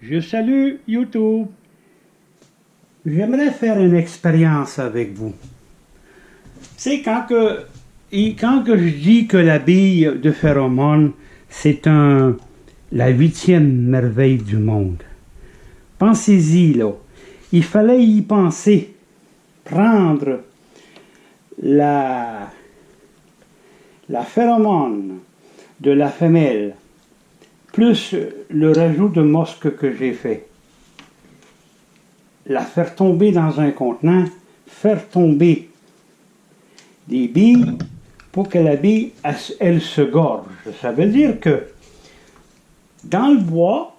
Je salue YouTube. J'aimerais faire une expérience avec vous. C'est quand que je dis que la bille de phéromone, c'est la 8e merveille du monde. Pensez-y, là. Il fallait y penser. Prendre la phéromone de la femelle, plus le rajout de mosque que j'ai fait. La faire tomber dans un contenant, faire tomber des billes pour que la bille, elle se gorge. Ça veut dire que dans le bois,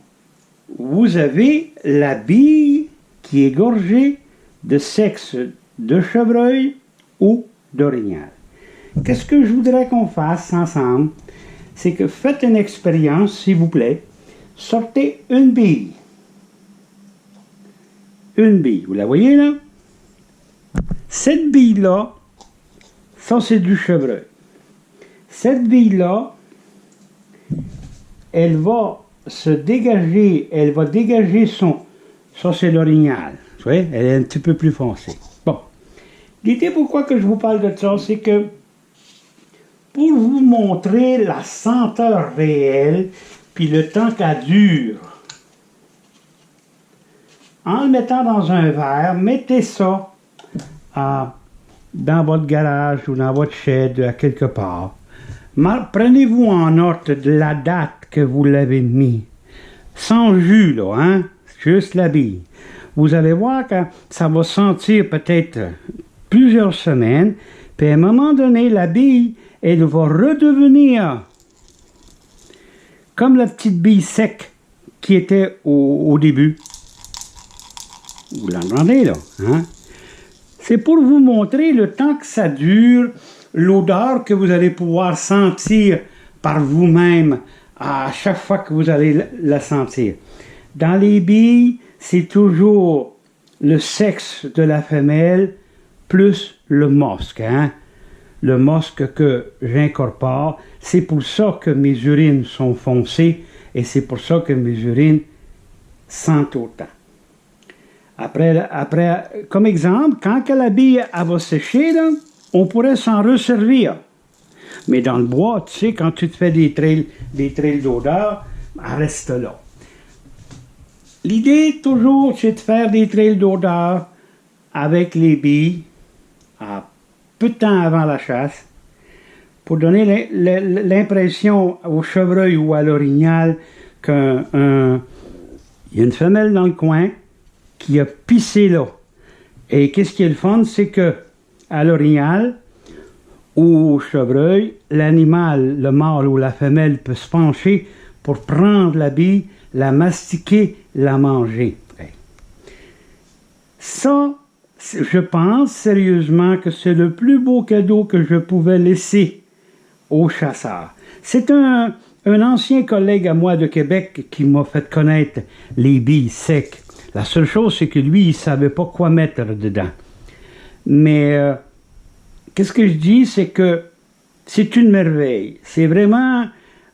vous avez la bille qui est gorgée de sexe de chevreuil ou d'orignal. Qu'est-ce que je voudrais qu'on fasse ensemble? C'est que faites une expérience, s'il vous plaît. Sortez une bille. Une bille, vous la voyez là? Cette bille-là, ça c'est du chevreuil. Cette bille-là, elle va se dégager, elle va dégager son... Ça c'est l'orignal. Vous voyez? Elle est un petit peu plus foncée. Bon. L'idée pourquoi que je vous parle de ça, c'est que pour vous montrer la senteur réelle, puis le temps qu'elle dure, en le mettant dans un verre, mettez ça dans votre garage ou dans votre shed, à quelque part. Prenez-vous en note de la date que vous l'avez mis. Sans jus, là, hein? Juste la bille. Vous allez voir que ça va sentir peut-être plusieurs semaines, puis à un moment donné, la bille, elle va redevenir comme la petite bille sec qui était au début. Vous l'entendez, là, hein? C'est pour vous montrer le temps que ça dure, l'odeur que vous allez pouvoir sentir par vous-même à chaque fois que vous allez la sentir. Dans les billes, c'est toujours le sexe de la femelle plus le mosque, hein? Le mosque que j'incorpore. C'est pour ça que mes urines sont foncées et c'est pour ça que mes urines sentent autant. Après, comme exemple, quand la bille va sécher, là, on pourrait s'en resservir. Mais dans le bois, tu sais, quand tu te fais des trails d'odeur, elle reste là. L'idée, toujours, c'est de faire des trails d'odeur avec les billes à peu de temps avant la chasse pour donner l'impression au chevreuil ou à l'orignal qu'il y a une femelle dans le coin qui a pissé là. Et qu'est-ce qui est le fun, c'est que à l'orignal ou au chevreuil, l'animal, le mâle ou la femelle peut se pencher pour prendre la bille, la mastiquer, la manger. Ça, je pense sérieusement que c'est le plus beau cadeau que je pouvais laisser aux chasseurs. C'est un ancien collègue à moi de Québec qui m'a fait connaître les billes secs. La seule chose, c'est que lui, il ne savait pas quoi mettre dedans. Mais qu'est-ce que je dis, c'est que c'est une merveille. C'est vraiment,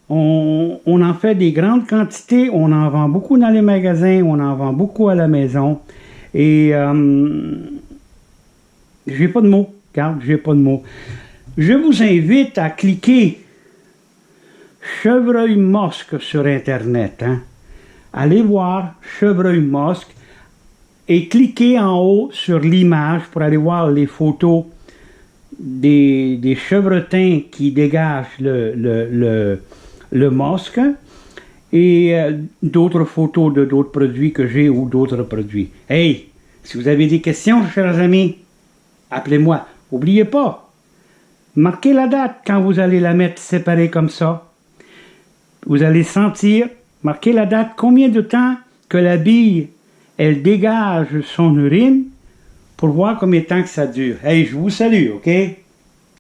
on en fait des grandes quantités, on en vend beaucoup dans les magasins, on en vend beaucoup à la maison. Et j'ai pas de mots, regarde, j'ai pas de mots. Je vous invite à cliquer chevreuil mosque sur Internet, hein. Allez voir chevreuil mosque et cliquez en haut sur l'image pour aller voir les photos des chevretins qui dégagent le mosque et d'autres photos de d'autres produits que j'ai ou d'autres produits. Hey, si vous avez des questions, chers amis, appelez-moi. N'oubliez pas, marquez la date quand vous allez la mettre séparée comme ça. Vous allez sentir, marquez la date, combien de temps que la bille, elle dégage son urine pour voir combien de temps que ça dure. Hey, je vous salue, OK?